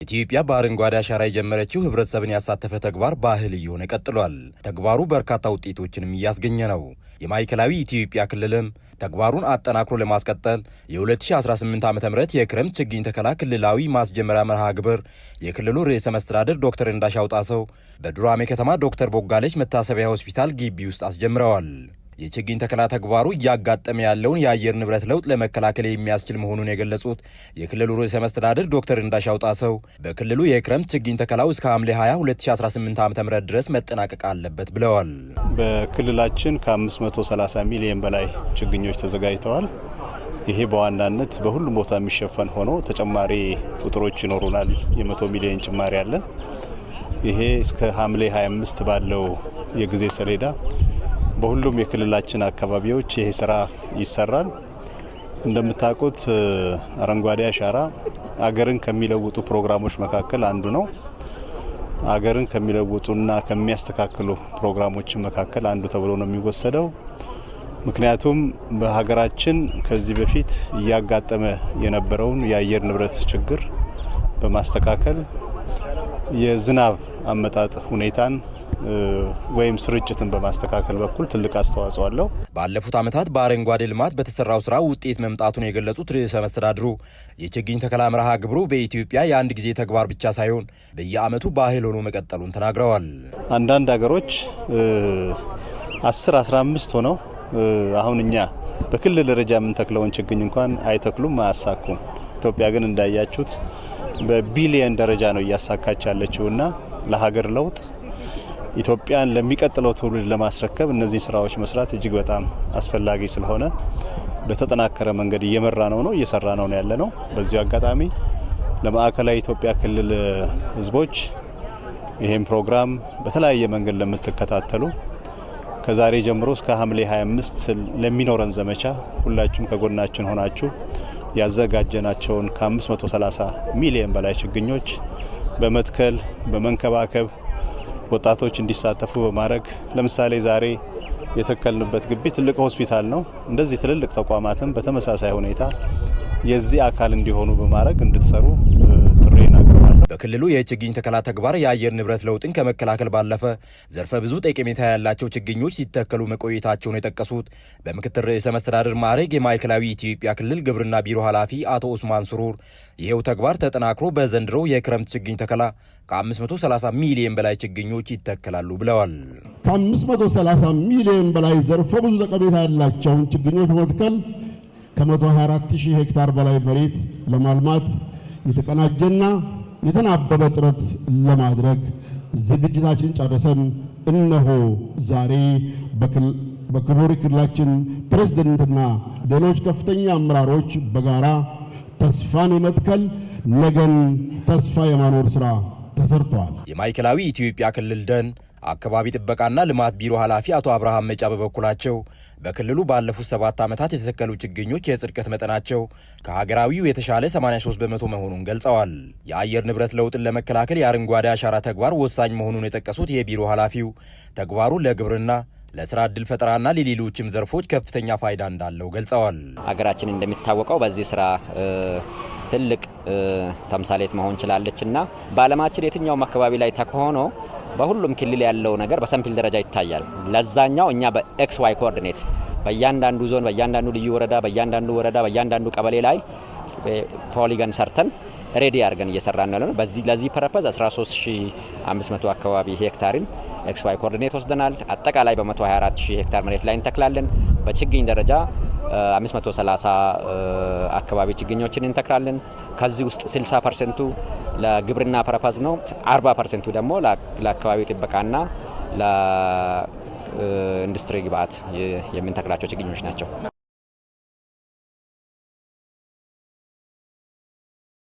ኢትዮጵያ በአረንጓዴ አሻራ የጀመረችው ህብረተሰብን ያሳተፈ ተግባር ባህል እየሆነ ቀጥሏል። ተግባሩ በርካታ ውጤቶችንም እያስገኘ ነው። የማዕከላዊ ኢትዮጵያ ክልልም ተግባሩን አጠናክሮ ለማስቀጠል የ2018 ዓ.ም የክረምት ችግኝ ተከላ ክልላዊ ማስጀመሪያ መርሃ ግብር የክልሉ ርዕሰ መስተዳድር ዶክተር እንዳሻው ጣሰው በዱራሜ ከተማ ዶክተር ቦጋለች መታሰቢያ ሆስፒታል ግቢ ውስጥ አስጀምረዋል። የችግኝ ተከላ ተግባሩ እያጋጠመ ያለውን የአየር ንብረት ለውጥ ለመከላከል የሚያስችል መሆኑን የገለጹት የክልሉ ርዕሰ መስተዳድር ዶክተር እንዳሻው ጣሰው በክልሉ የክረምት ችግኝ ተከላው እስከ ሐምሌ 20 2018 ዓ.ም ድረስ መጠናቀቅ አለበት ብለዋል። በክልላችን ከ530 ሚሊዮን በላይ ችግኞች ተዘጋጅተዋል። ይሄ በዋናነት በሁሉም ቦታ የሚሸፈን ሆኖ ተጨማሪ ቁጥሮች ይኖሩናል። የ100 ሚሊዮን ጭማሪ አለን። ይሄ እስከ ሐምሌ 25 ባለው የጊዜ ሰሌዳ በሁሉም የክልላችን አካባቢዎች ይሄ ስራ ይሰራል። እንደምታውቁት አረንጓዴ አሻራ አገርን ከሚለውጡ ፕሮግራሞች መካከል አንዱ ነው። አገርን ከሚለውጡና ከሚያስተካክሉ ፕሮግራሞች መካከል አንዱ ተብሎ ነው የሚወሰደው። ምክንያቱም በሀገራችን ከዚህ በፊት እያጋጠመ የነበረውን የአየር ንብረት ችግር በማስተካከል የዝናብ አመጣጥ ሁኔታን ወይም ስርጭትን በማስተካከል በኩል ትልቅ አስተዋጽኦ አለው። ባለፉት ዓመታት በአረንጓዴ ልማት በተሰራው ስራ ውጤት መምጣቱን የገለጹት ርዕሰ መስተዳድሩ የችግኝ ተከላ መርሃ ግብሩ በኢትዮጵያ የአንድ ጊዜ ተግባር ብቻ ሳይሆን በየዓመቱ ባህል ሆኖ መቀጠሉን ተናግረዋል። አንዳንድ ሀገሮች 10-15 ሆነው አሁን እኛ በክልል ደረጃ የምንተክለውን ችግኝ እንኳን አይተክሉም፣ አያሳኩም። ኢትዮጵያ ግን እንዳያችሁት በቢሊየን ደረጃ ነው እያሳካች ያለችውና ለሀገር ለውጥ ኢትዮጵያን ለሚቀጥለው ትውልድ ለማስረከብ እነዚህ ስራዎች መስራት እጅግ በጣም አስፈላጊ ስለሆነ በተጠናከረ መንገድ እየሰራ ነው ያለነው። በዚህ አጋጣሚ ለማዕከላዊ ኢትዮጵያ ክልል ህዝቦች ይሄን ፕሮግራም በተለያየ መንገድ ለምትከታተሉ ከዛሬ ጀምሮ እስከ ሐምሌ 25 ለሚኖረን ዘመቻ ሁላችሁም ከጎናችን ሆናችሁ ያዘጋጀናቸውን ከ530 ሚሊዮን በላይ ችግኞች በመትከል በመንከባከብ ወጣቶች እንዲሳተፉ በማድረግ ለምሳሌ ዛሬ የተከልንበት ግቢ ትልቅ ሆስፒታል ነው። እንደዚህ ትልልቅ ተቋማትን በተመሳሳይ ሁኔታ የዚህ አካል እንዲሆኑ በማድረግ እንድትሰሩ ጥሪ እናቀርባለን። በክልሉ የችግኝ ተከላ ተግባር የአየር ንብረት ለውጥን ከመከላከል ባለፈ ዘርፈ ብዙ ጠቀሜታ ያላቸው ችግኞች ሲተከሉ መቆየታቸውን የጠቀሱት በምክትል ርዕሰ መስተዳድር ማዕረግ የማዕከላዊ ኢትዮጵያ ክልል ግብርና ቢሮ ኃላፊ አቶ ኡስማን ሱሩር ይሄው ተግባር ተጠናክሮ በዘንድሮው የክረምት ችግኝ ተከላ ከ530 ሚሊዮን በላይ ችግኞች ይተከላሉ ብለዋል። ከ530 ሚሊዮን በላይ ዘርፈ ብዙ ጠቀሜታ ያላቸውን ችግኞች በመትከል ከ124,000 ሄክታር በላይ መሬት ለማልማት የተቀናጀና የተናበበ ጥረት ለማድረግ ዝግጅታችን ጨርሰን እነሆ ዛሬ በክቡር ክልላችን ፕሬዝዳንትና ሌሎች ከፍተኛ አመራሮች በጋራ ተስፋን የመትከል ነገን ተስፋ የማኖር ስራ ተሰርቷል። የማዕከላዊ ኢትዮጵያ ክልል ደን አካባቢ ጥበቃና ልማት ቢሮ ኃላፊ አቶ አብርሃም መጫ በበኩላቸው በክልሉ ባለፉት 7 ዓመታት የተተከሉ ችግኞች የጽድቀት መጠናቸው ከሀገራዊው የተሻለ 83 በመቶ መሆኑን ገልጸዋል። የአየር ንብረት ለውጥን ለመከላከል የአረንጓዴ አሻራ ተግባር ወሳኝ መሆኑን የጠቀሱት የቢሮ ኃላፊው ተግባሩ ለግብርና ለስራ ዕድል ፈጠራና ለሌሎችም ዘርፎች ከፍተኛ ፋይዳ እንዳለው ገልጸዋል። ሀገራችን እንደሚታወቀው በዚህ ስራ ትልቅ ተምሳሌት መሆን ችላለችና በዓለማችን የትኛውም አካባቢ ላይ ተከሆኖ በሁሉም ክልል ያለው ነገር በሰምፕል ደረጃ ይታያል። ለዛኛው እኛ በኤክስ ዋይ ኮኦርዲኔት በእያንዳንዱ ዞን፣ በእያንዳንዱ ልዩ ወረዳ፣ በእያንዳንዱ ወረዳ፣ በእያንዳንዱ ቀበሌ ላይ ፖሊገን ሰርተን ሬዲ አድርገን እየሰራን ያለነው። ለዚህ ፐርፐዝ 13500 አካባቢ ሄክታርን ኤክስ ዋይ ኮኦርዲኔት ወስደናል። አጠቃላይ በ124,000 ሄክታር መሬት ላይ እንተክላለን። በችግኝ ደረጃ 530 አካባቢ ችግኞችን እንተክላለን። ከዚህ ውስጥ 60% ለግብርና ፐርፐዝ ነው። 40% ደግሞ ለአካባቢ ጥበቃና ለኢንዱስትሪ ግብዓት የምንተክላቸው ችግኞች ናቸው።